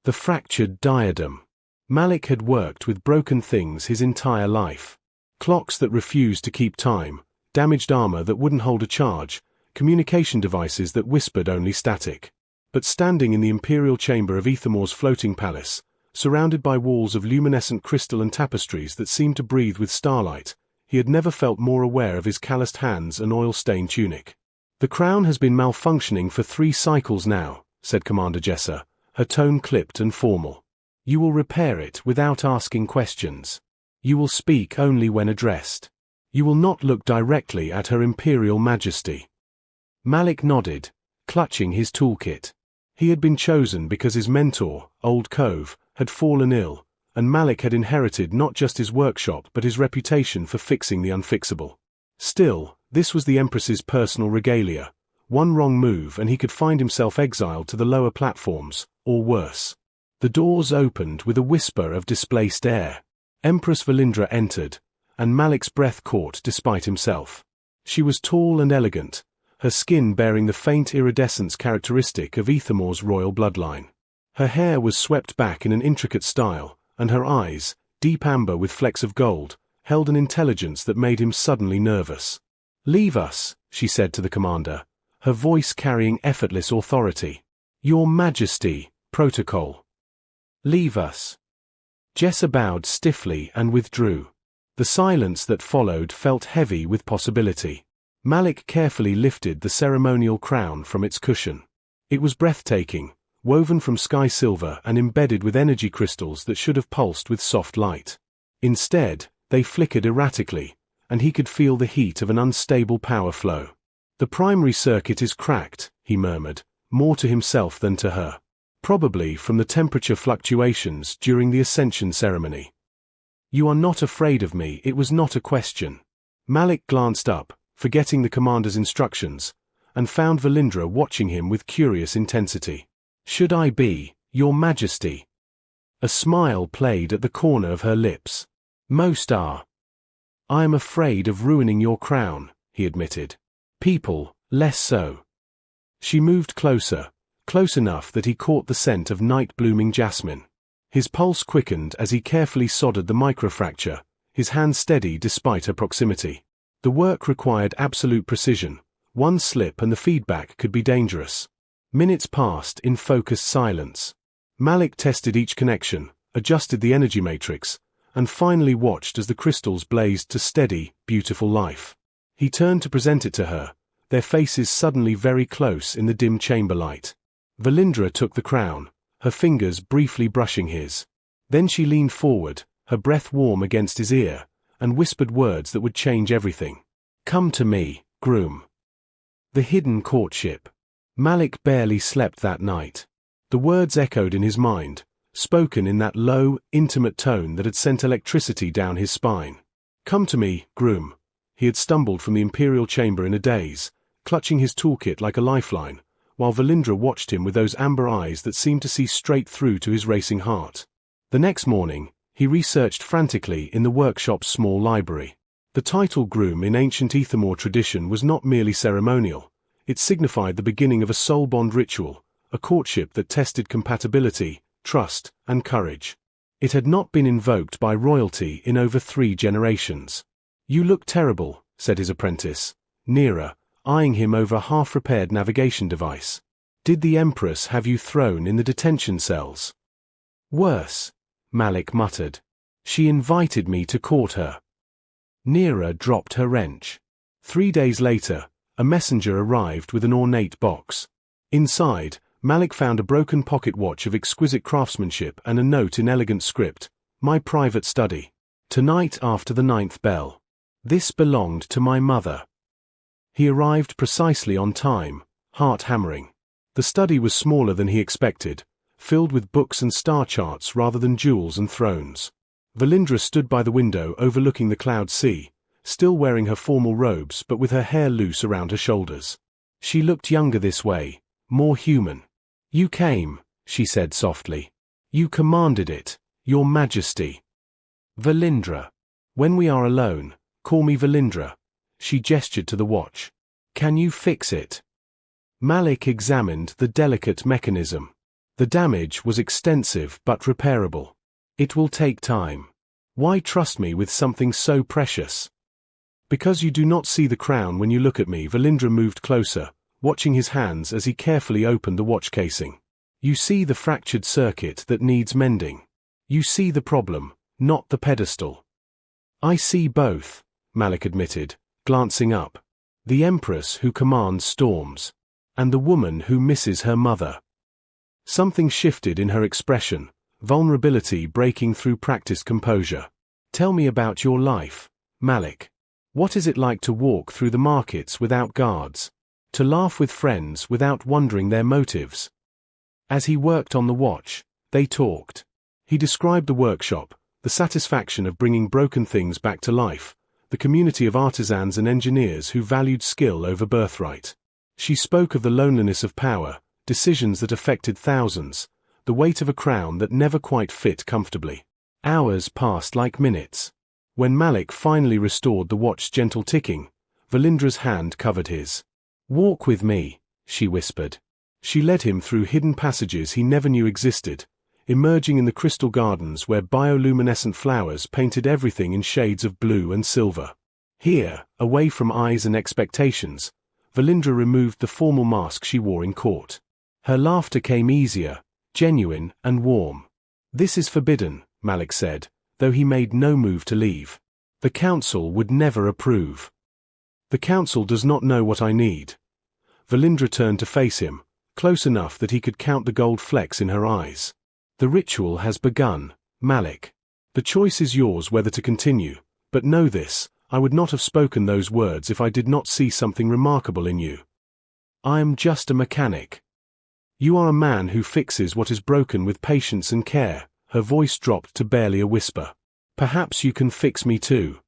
The fractured diadem. Malik had worked with broken things his entire life. Clocks that refused to keep time, damaged armor that wouldn't hold a charge, communication devices that whispered only static. But standing in the imperial chamber of Ethermore's floating palace, surrounded by walls of luminescent crystal and tapestries that seemed to breathe with starlight, he had never felt more aware of his calloused hands and oil-stained tunic. "The crown has been malfunctioning for 3 cycles now," said Commander Jessa, her tone clipped and formal. "You will repair it without asking questions. You will speak only when addressed. You will not look directly at Her Imperial Majesty." Malik nodded, clutching his toolkit. He had been chosen because his mentor, Old Cove, had fallen ill, and Malik had inherited not just his workshop but his reputation for fixing the unfixable. Still, this was the Empress's personal regalia. One wrong move and he could find himself exiled to the lower platforms, or worse. The doors opened with a whisper of displaced air. Empress Valindra entered, and Malik's breath caught despite himself. She was tall and elegant, her skin bearing the faint iridescence characteristic of Ethermore's royal bloodline. Her hair was swept back in an intricate style, and her eyes, deep amber with flecks of gold, held an intelligence that made him suddenly nervous. "Leave us," she said to the commander, her voice carrying effortless authority. "Your Majesty, protocol. Leave us." Jessa bowed stiffly and withdrew. The silence that followed felt heavy with possibility. Malik carefully lifted the ceremonial crown from its cushion. It was breathtaking, woven from sky silver and embedded with energy crystals that should have pulsed with soft light. Instead, they flickered erratically, and he could feel the heat of an unstable power flow. "The primary circuit is cracked," he murmured, more to himself than to her. "Probably from the temperature fluctuations during the ascension ceremony." "You are not afraid of me," it was not a question. Malik glanced up, forgetting the commander's instructions, and found Valindra watching him with curious intensity. "Should I be, Your Majesty?" A smile played at the corner of her lips. "Most are." "I am afraid of ruining your crown," he admitted. "People, less so." She moved closer, close enough that he caught the scent of night-blooming jasmine. His pulse quickened as he carefully soldered the microfracture, his hand steady despite her proximity. The work required absolute precision. One slip and the feedback could be dangerous. Minutes passed in focused silence. Malik tested each connection, adjusted the energy matrix, and finally watched as the crystals blazed to steady, beautiful life. He turned to present it to her, their faces suddenly very close in the dim chamber light. Valindra took the crown, her fingers briefly brushing his. Then she leaned forward, her breath warm against his ear, and whispered words that would change everything. "Come to me, Groom." The hidden courtship. Malik barely slept that night. The words echoed in his mind, spoken in that low, intimate tone that had sent electricity down his spine. "Come to me, Groom." He had stumbled from the imperial chamber in a daze, clutching his toolkit like a lifeline, while Valindra watched him with those amber eyes that seemed to see straight through to his racing heart. The next morning, he researched frantically in the workshop's small library. The title Groom in ancient Ethermore tradition was not merely ceremonial. It signified the beginning of a soul bond ritual, a courtship that tested compatibility, trust, and courage. It had not been invoked by royalty in over 3 generations. "You look terrible," said his apprentice, Neera, eyeing him over a half-repaired navigation device. "Did the Empress have you thrown in the detention cells?" "Worse," Malik muttered. "She invited me to court her." Neera dropped her wrench. 3 days later, a messenger arrived with an ornate box. Inside, Malik found a broken pocket watch of exquisite craftsmanship and a note in elegant script. "My private study. Tonight after the 9th bell. This belonged to my mother." He arrived precisely on time, heart hammering. The study was smaller than he expected, filled with books and star charts rather than jewels and thrones. Valindra stood by the window overlooking the cloud sea, still wearing her formal robes but with her hair loose around her shoulders. She looked younger this way, more human. "You came," she said softly. "You commanded it, Your Majesty." "Valindra. When we are alone, call me Valindra." She gestured to the watch. "Can you fix it?" Malik examined the delicate mechanism. The damage was extensive but repairable. It will take time. Why trust me with something so precious? Because you do not see the crown when you look at me. Valindra moved closer, watching his hands as he carefully opened the watch casing. You see the fractured circuit that needs mending. You see the problem, not the pedestal. I see both, Malik admitted, glancing up. The Empress who commands storms. And the woman who misses her mother. Something shifted in her expression, vulnerability breaking through practiced composure. Tell me about your life, Malik. What is it like to walk through the markets without guards? To laugh with friends without wondering their motives? As he worked on the watch, they talked. He described the workshop, the satisfaction of bringing broken things back to life, the community of artisans and engineers who valued skill over birthright. She spoke of the loneliness of power, decisions that affected thousands, the weight of a crown that never quite fit comfortably. Hours passed like minutes. When Malik finally restored the watch's gentle ticking, Valindra's hand covered his. "Walk with me," she whispered. She led him through hidden passages he never knew existed, emerging in the crystal gardens where bioluminescent flowers painted everything in shades of blue and silver. Here, away from eyes and expectations, Valindra removed the formal mask she wore in court. Her laughter came easier, genuine and warm. "This is forbidden," Malik said, though he made no move to leave. "The council would never approve." "The council does not know what I need." Valindra turned to face him, close enough that he could count the gold flecks in her eyes. "The ritual has begun, Malik. The choice is yours whether to continue, but know this, I would not have spoken those words if I did not see something remarkable in you. I am just a mechanic. You are a man who fixes what is broken with patience and care." Her voice dropped to barely a whisper. "Perhaps you can fix me too."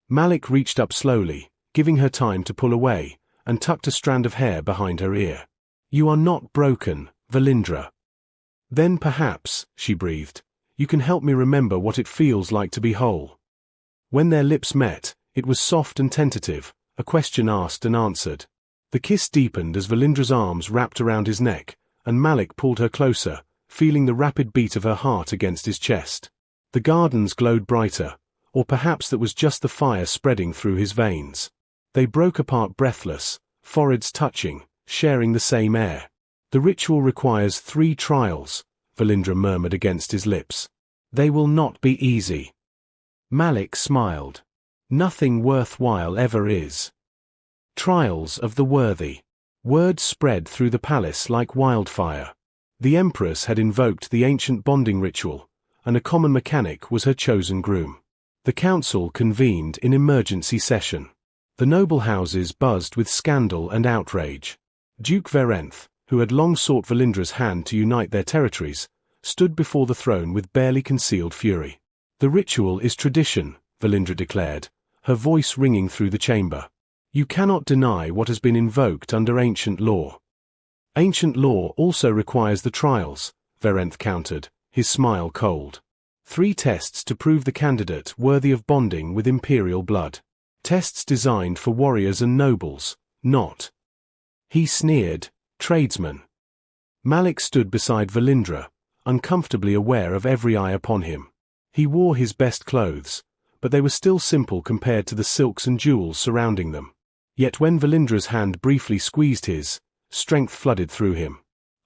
Malik reached up slowly, giving her time to pull away, and tucked a strand of hair behind her ear. "You are not broken, Valindra." "Then perhaps," she breathed, "you can help me remember what it feels like to be whole." When their lips met, it was soft and tentative, a question asked and answered. The kiss deepened as Valindra's arms wrapped around his neck, and Malik pulled her closer, feeling the rapid beat of her heart against his chest. The gardens glowed brighter, or perhaps that was just the fire spreading through his veins. They broke apart breathless, foreheads touching, sharing the same air. "The ritual requires 3 trials," Valindra murmured against his lips. "They will not be easy." Malik smiled. "Nothing worthwhile ever is." Trials of the worthy. Word spread through the palace like wildfire. The Empress had invoked the ancient bonding ritual, and a common mechanic was her chosen groom. The council convened in emergency session. The noble houses buzzed with scandal and outrage. Duke Verenth, who had long sought Valindra's hand to unite their territories, stood before the throne with barely concealed fury. "The ritual is tradition," Valindra declared, her voice ringing through the chamber. "You cannot deny what has been invoked under ancient law." "Ancient law also requires the trials," Verenth countered, his smile cold. 3 tests to prove the candidate worthy of bonding with imperial blood. Tests designed for warriors and nobles, not. He sneered, "Tradesman." Malik stood beside Valindra, uncomfortably aware of every eye upon him. He wore his best clothes, but they were still simple compared to the silks and jewels surrounding them. Yet when Valindra's hand briefly squeezed his, strength flooded through him.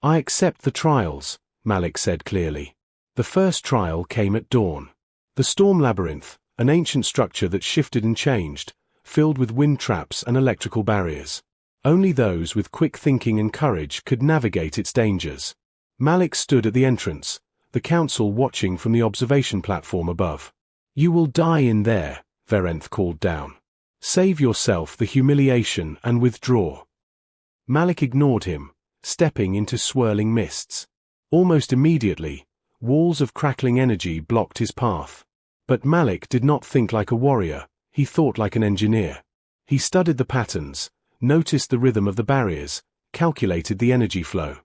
"I accept the trials," Malik said clearly. The first trial came at dawn. The Storm Labyrinth, an ancient structure that shifted and changed, filled with wind traps and electrical barriers. Only those with quick thinking and courage could navigate its dangers. Malik stood at the entrance, the council watching from the observation platform above. "You will die in there," Verenth called down. "Save yourself the humiliation and withdraw." Malik ignored him, stepping into swirling mists. Almost immediately, walls of crackling energy blocked his path. But Malik did not think like a warrior, he thought like an engineer. He studied the patterns, noticed the rhythm of the barriers, calculated the energy flow.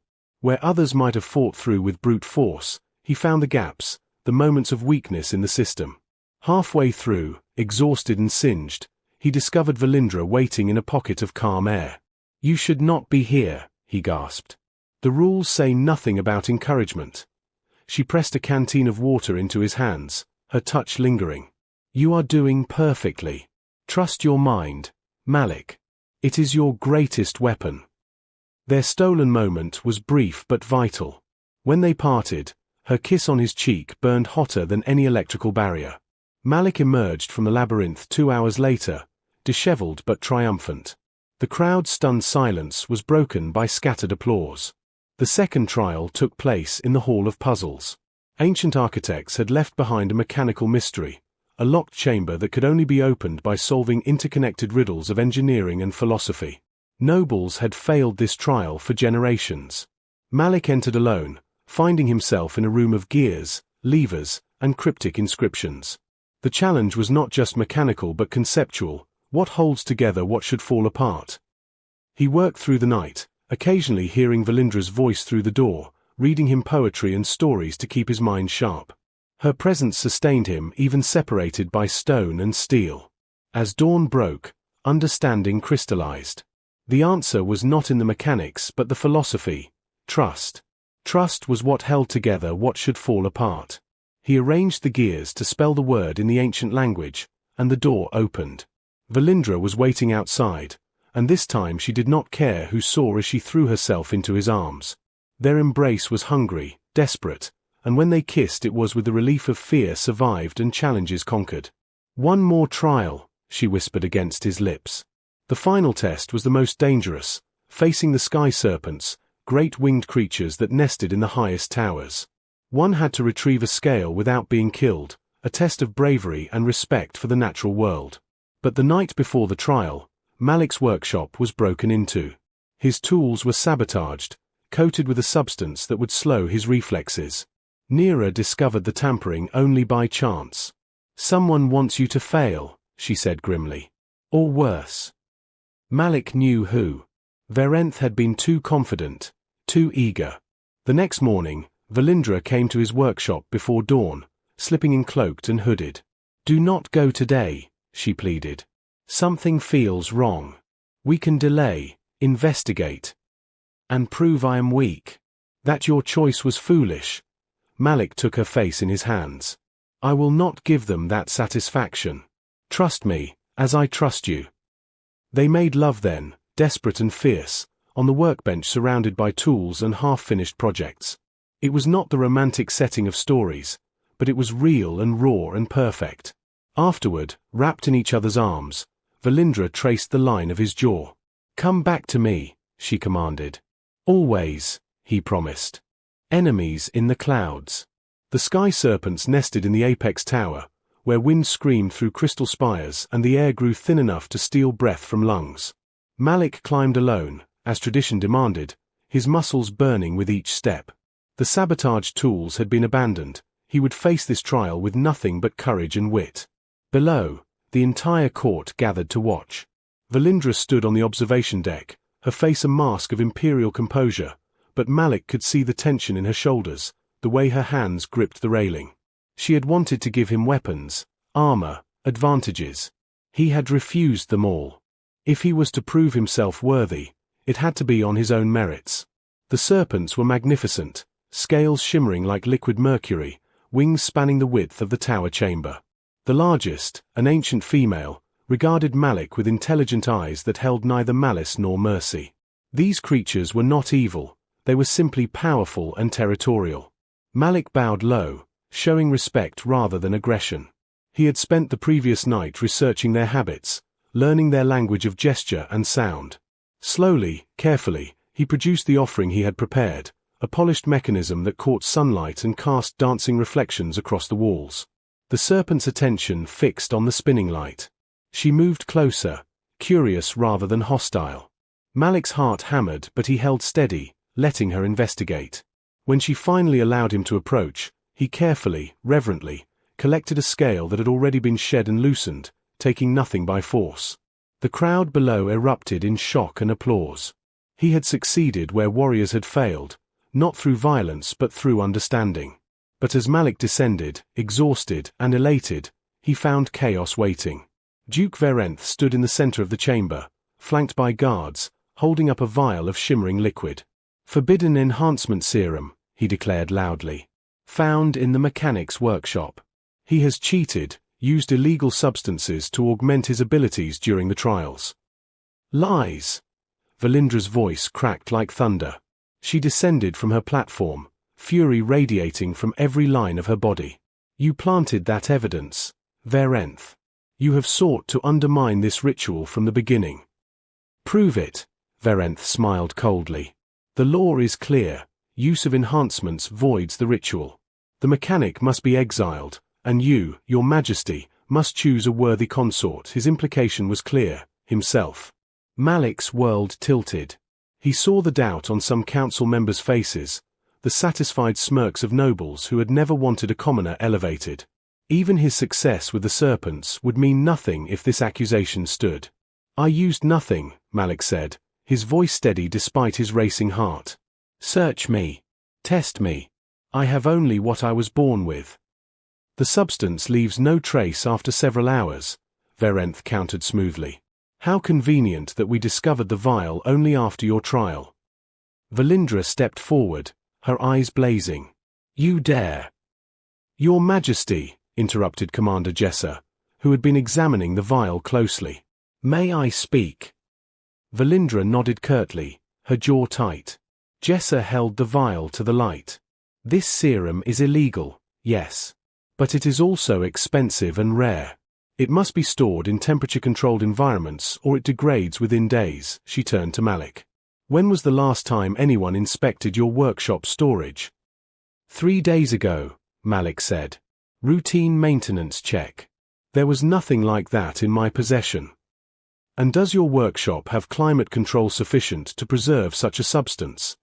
Where others might have fought through with brute force, he found the gaps, the moments of weakness in the system. Halfway through, exhausted and singed, he discovered Valindra waiting in a pocket of calm air. "You should not be here," he gasped. The rules say nothing about encouragement. She pressed a canteen of water into his hands, her touch lingering. You are doing perfectly. Trust your mind, Malik. It is your greatest weapon. Their stolen moment was brief but vital. When they parted, her kiss on his cheek burned hotter than any electrical barrier. Malik emerged from the labyrinth 2 hours later, disheveled but triumphant. The crowd's stunned silence was broken by scattered applause. The second trial took place in the Hall of Puzzles. Ancient architects had left behind a mechanical mystery, a locked chamber that could only be opened by solving interconnected riddles of engineering and philosophy. Nobles had failed this trial for generations. Malik entered alone, finding himself in a room of gears, levers, and cryptic inscriptions. The challenge was not just mechanical but conceptual. What holds together what should fall apart? He worked through the night, occasionally hearing Valindra's voice through the door, reading him poetry and stories to keep his mind sharp. Her presence sustained him even separated by stone and steel. As dawn broke, understanding crystallized. The answer was not in the mechanics but the philosophy: trust. Trust was what held together what should fall apart. He arranged the gears to spell the word in the ancient language, and the door opened. Valindra was waiting outside, and this time she did not care who saw as she threw herself into his arms. Their embrace was hungry, desperate, and when they kissed it was with the relief of fear survived and challenges conquered. One more trial, she whispered against his lips. The final test was the most dangerous, facing the sky serpents, great winged creatures that nested in the highest towers. One had to retrieve a scale without being killed, a test of bravery and respect for the natural world. But the night before the trial, Malik's workshop was broken into. His tools were sabotaged, coated with a substance that would slow his reflexes. Neera discovered the tampering only by chance. Someone wants you to fail, she said grimly. Or worse. Malik knew who. Verenth had been too confident, too eager. The next morning, Valindra came to his workshop before dawn, slipping in cloaked and hooded. Do not go today, she pleaded. Something feels wrong. We can delay, investigate, and prove I am weak. That your choice was foolish. Malik took her face in his hands. I will not give them that satisfaction. Trust me, as I trust you. They made love then, desperate and fierce, on the workbench surrounded by tools and half-finished projects. It was not the romantic setting of stories, but it was real and raw and perfect. Afterward, wrapped in each other's arms, Valindra traced the line of his jaw. Come back to me, she commanded. Always, he promised. Enemies in the clouds. The sky serpents nested in the apex tower, where wind screamed through crystal spires and the air grew thin enough to steal breath from lungs. Malik climbed alone, as tradition demanded, his muscles burning with each step. The sabotaged tools had been abandoned. He would face this trial with nothing but courage and wit. Below, the entire court gathered to watch. Valindra stood on the observation deck, her face a mask of imperial composure, but Malik could see the tension in her shoulders, the way her hands gripped the railing. She had wanted to give him weapons, armor, advantages. He had refused them all. If he was to prove himself worthy, it had to be on his own merits. The serpents were magnificent, scales shimmering like liquid mercury, wings spanning the width of the tower chamber. The largest, an ancient female, regarded Malik with intelligent eyes that held neither malice nor mercy. These creatures were not evil, they were simply powerful and territorial. Malik bowed low, showing respect rather than aggression. He had spent the previous night researching their habits, learning their language of gesture and sound. Slowly, carefully, he produced the offering he had prepared, a polished mechanism that caught sunlight and cast dancing reflections across the walls. The serpent's attention fixed on the spinning light. She moved closer, curious rather than hostile. Malik's heart hammered, but he held steady, letting her investigate. When she finally allowed him to approach, he carefully, reverently, collected a scale that had already been shed and loosened, taking nothing by force. The crowd below erupted in shock and applause. He had succeeded where warriors had failed, not through violence but through understanding. But as Malik descended, exhausted and elated, he found chaos waiting. Duke Verenth stood in the center of the chamber, flanked by guards, holding up a vial of shimmering liquid. Forbidden enhancement serum, he declared loudly. Found in the mechanic's workshop. He has cheated, used illegal substances to augment his abilities during the trials. Lies. Valindra's voice cracked like thunder. She descended from her platform, fury radiating from every line of her body. You planted that evidence, Varenth. You have sought to undermine this ritual from the beginning. Prove it, Varenth smiled coldly. The law is clear. Use of enhancements voids the ritual. The mechanic must be exiled, and you, your majesty, must choose a worthy consort. His implication was clear, himself. Malik's world tilted. He saw the doubt on some council members' faces, the satisfied smirks of nobles who had never wanted a commoner elevated. Even his success with the serpents would mean nothing if this accusation stood. I used nothing, Malik said, his voice steady despite his racing heart. Search me. Test me. I have only what I was born with. The substance leaves no trace after several hours, Varenth countered smoothly. How convenient that we discovered the vial only after your trial. Valindra stepped forward, her eyes blazing. You dare. Your Majesty, interrupted Commander Jessa, who had been examining the vial closely. May I speak? Valindra nodded curtly, her jaw tight. Jessa held the vial to the light. This serum is illegal, yes. But it is also expensive and rare. It must be stored in temperature-controlled environments or it degrades within days. She turned to Malik. When was the last time anyone inspected your workshop storage? 3 days ago, Malik said. Routine maintenance check. There was nothing like that in my possession. And does your workshop have climate control sufficient to preserve such a substance?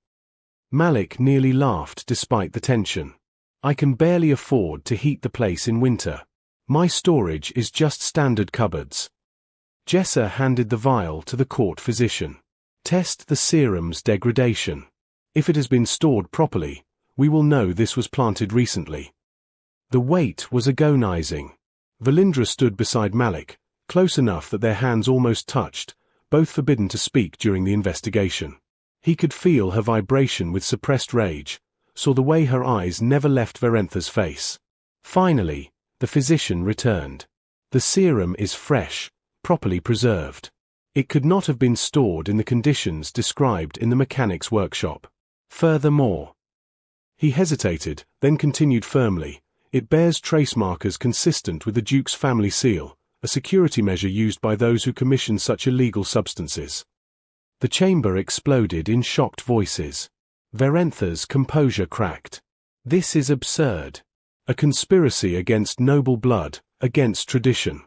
Malik nearly laughed despite the tension. I can barely afford to heat the place in winter. My storage is just standard cupboards. Jessa handed the vial to the court physician. Test the serum's degradation. If it has been stored properly, we will know this was planted recently. The weight was agonizing. Valindra stood beside Malik, close enough that their hands almost touched, both forbidden to speak during the investigation. He could feel her vibration with suppressed rage, saw the way her eyes never left Varentha's face. Finally, the physician returned. The serum is fresh, properly preserved. It could not have been stored in the conditions described in the mechanic's workshop. Furthermore, he hesitated, then continued firmly, it bears trace markers consistent with the Duke's family seal, a security measure used by those who commission such illegal substances. The chamber exploded in shocked voices. Varentha's composure cracked. This is absurd. A conspiracy against noble blood, against tradition.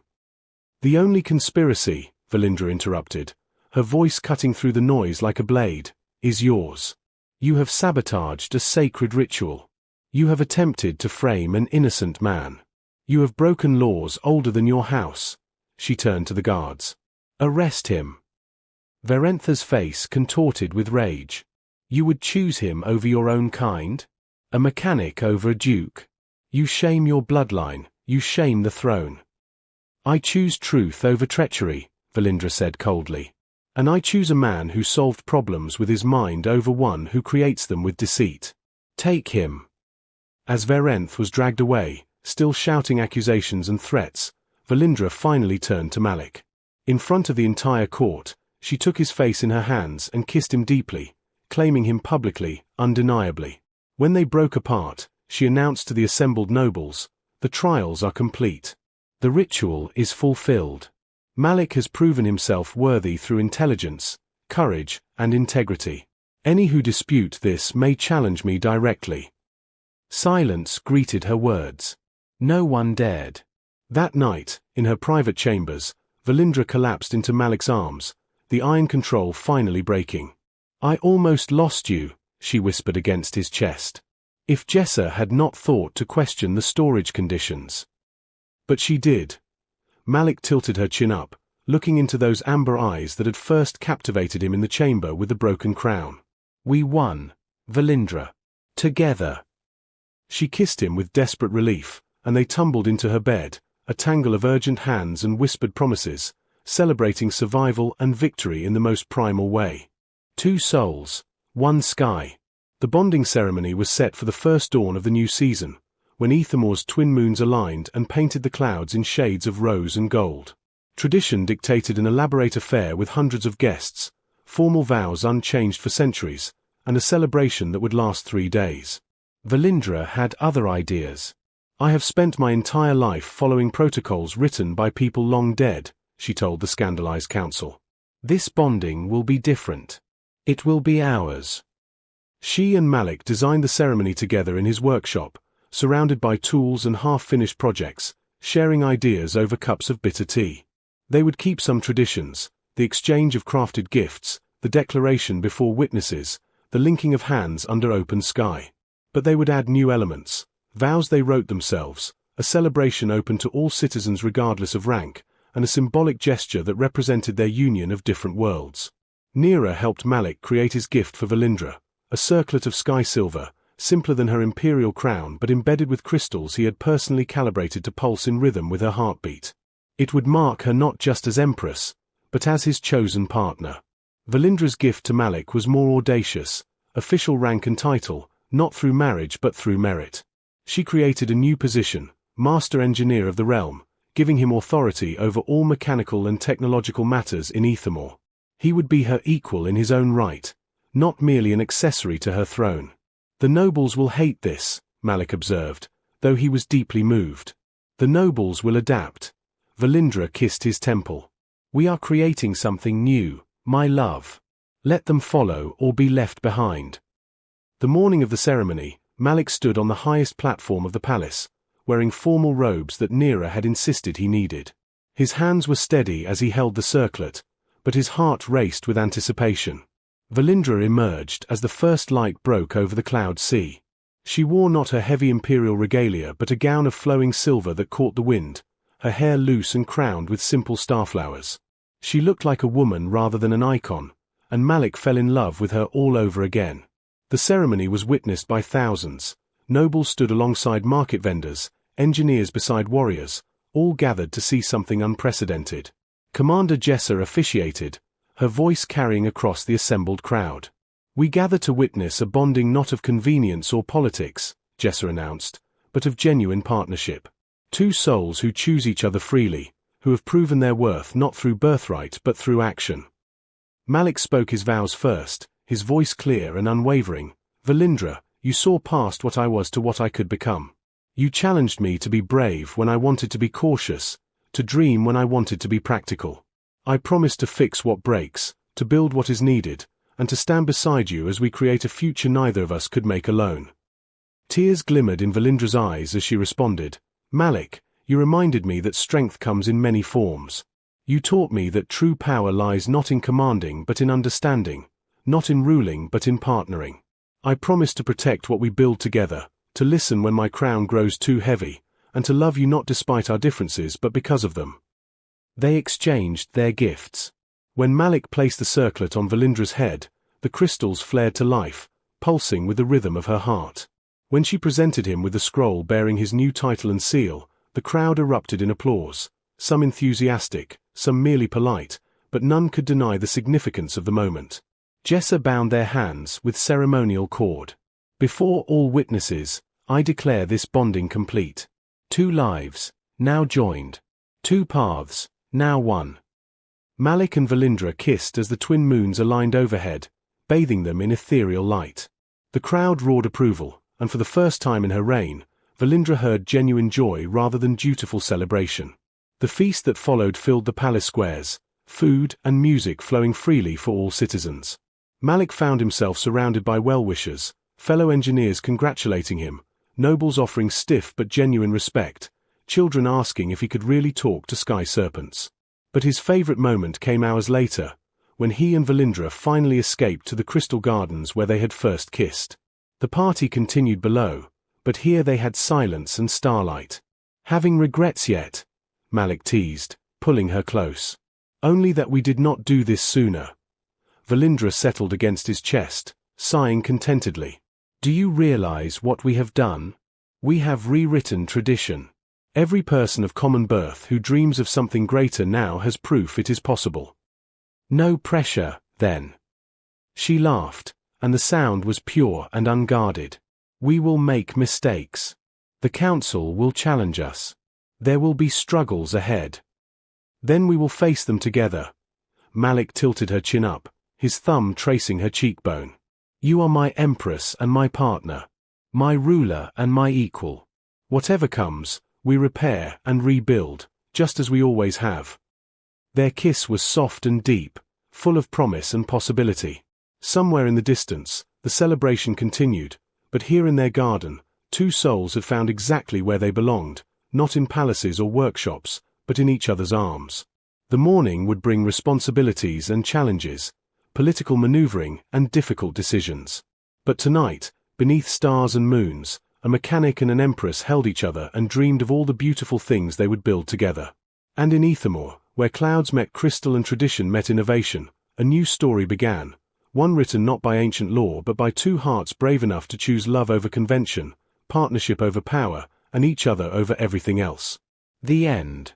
The only conspiracy, Valindra interrupted, her voice cutting through the noise like a blade, is yours. You have sabotaged a sacred ritual. You have attempted to frame an innocent man. You have broken laws older than your house. She turned to the guards. Arrest him. Varentha's face contorted with rage. You would choose him over your own kind? A mechanic over a duke? You shame your bloodline, you shame the throne. I choose truth over treachery, Valindra said coldly. And I choose a man who solved problems with his mind over one who creates them with deceit. Take him. As Varenth was dragged away, still shouting accusations and threats, Valindra finally turned to Malik. In front of the entire court, she took his face in her hands and kissed him deeply, claiming him publicly, undeniably. When they broke apart, she announced to the assembled nobles, the trials are complete. The ritual is fulfilled. Malik has proven himself worthy through intelligence, courage, and integrity. Any who dispute this may challenge me directly. Silence greeted her words. No one dared. That night, in her private chambers, Valindra collapsed into Malik's arms, the iron control finally breaking. I almost lost you, she whispered against his chest. If Jessa had not thought to question the storage conditions. But she did. Malik tilted her chin up, looking into those amber eyes that had first captivated him in the chamber with the broken crown. We won, Valindra. Together. She kissed him with desperate relief, and they tumbled into her bed, a tangle of urgent hands and whispered promises, celebrating survival and victory in the most primal way. Two souls, One sky. The bonding ceremony was set for the first dawn of the new season, when Ethermore's twin moons aligned and painted the clouds in shades of rose and gold. Tradition dictated an elaborate affair with hundreds of guests, formal vows unchanged for centuries, and a celebration that would last 3 days. Valindra had other ideas. "I have spent my entire life following protocols written by people long dead," she told the scandalized council. "This bonding will be different. It will be ours." She and Malik designed the ceremony together in his workshop, surrounded by tools and half-finished projects, sharing ideas over cups of bitter tea. They would keep some traditions, the exchange of crafted gifts, the declaration before witnesses, the linking of hands under open sky. But they would add new elements, vows they wrote themselves, a celebration open to all citizens regardless of rank, and a symbolic gesture that represented their union of different worlds. Neera helped Malik create his gift for Valindra, a circlet of sky silver, simpler than her imperial crown but embedded with crystals he had personally calibrated to pulse in rhythm with her heartbeat. It would mark her not just as empress, but as his chosen partner. Valindra's gift to Malik was more audacious, official rank and title, not through marriage but through merit. She created a new position, Master Engineer of the Realm, giving him authority over all mechanical and technological matters in Ethermore. He would be her equal in his own right, not merely an accessory to her throne. "The nobles will hate this," Malik observed, though he was deeply moved. "The nobles will adapt." Valindra kissed his temple. "We are creating something new, my love. Let them follow or be left behind." The morning of the ceremony, Malik stood on the highest platform of the palace, wearing formal robes that Neera had insisted he needed. His hands were steady as he held the circlet, but his heart raced with anticipation. Valindra emerged as the first light broke over the cloud sea. She wore not her heavy imperial regalia but a gown of flowing silver that caught the wind, her hair loose and crowned with simple starflowers. She looked like a woman rather than an icon, and Malik fell in love with her all over again. The ceremony was witnessed by thousands. Nobles stood alongside market vendors, engineers beside warriors, all gathered to see something unprecedented. Commander Jessa officiated, her voice carrying across the assembled crowd. "We gather to witness a bonding not of convenience or politics," Jessa announced, "but of genuine partnership. Two souls who choose each other freely, who have proven their worth not through birthright but through action." Malik spoke his vows first, his voice clear and unwavering. "Valindra, you saw past what I was to what I could become. You challenged me to be brave when I wanted to be cautious, to dream when I wanted to be practical. I promise to fix what breaks, to build what is needed, and to stand beside you as we create a future neither of us could make alone." Tears glimmered in Valindra's eyes as she responded, "Malik, you reminded me that strength comes in many forms. You taught me that true power lies not in commanding but in understanding, not in ruling but in partnering. I promise to protect what we build together, to listen when my crown grows too heavy, and to love you not despite our differences but because of them." They exchanged their gifts. When Malik placed the circlet on Valindra's head, the crystals flared to life, pulsing with the rhythm of her heart. When she presented him with the scroll bearing his new title and seal, the crowd erupted in applause, some enthusiastic, some merely polite, but none could deny the significance of the moment. Jessa bound their hands with ceremonial cord. "Before all witnesses, I declare this bonding complete. 2 lives, now joined. 2 paths, now one." Malik and Valindra kissed as the twin moons aligned overhead, bathing them in ethereal light. The crowd roared approval, and for the first time in her reign, Valindra heard genuine joy rather than dutiful celebration. The feast that followed filled the palace squares, food and music flowing freely for all citizens. Malik found himself surrounded by well-wishers, fellow engineers congratulating him, nobles offering stiff but genuine respect, children asking if he could really talk to sky serpents. But his favorite moment came hours later, when he and Valindra finally escaped to the crystal gardens where they had first kissed. The party continued below, but here they had silence and starlight. "Having regrets yet?" Malik teased, pulling her close. "Only that we did not do this sooner." Valindra settled against his chest, sighing contentedly. "Do you realize what we have done? We have rewritten tradition. Every person of common birth who dreams of something greater now has proof it is possible." "No pressure, then." She laughed, and the sound was pure and unguarded. We will make mistakes. The Council will challenge us. There will be struggles ahead. Then we will face them together. Malik tilted her chin up, his thumb tracing her cheekbone. You are my empress and my partner. My ruler and my equal. Whatever comes, we repair and rebuild, just as we always have. Their kiss was soft and deep, full of promise and possibility. Somewhere in the distance, the celebration continued, but here in their garden, two souls had found exactly where they belonged, not in palaces or workshops, but in each other's arms. The morning would bring responsibilities and challenges, political maneuvering and difficult decisions. But tonight, beneath stars and moons, a mechanic and an empress held each other and dreamed of all the beautiful things they would build together. And in Ethermore, where clouds met crystal and tradition met innovation, a new story began, one written not by ancient law but by two hearts brave enough to choose love over convention, partnership over power, and each other over everything else. The end.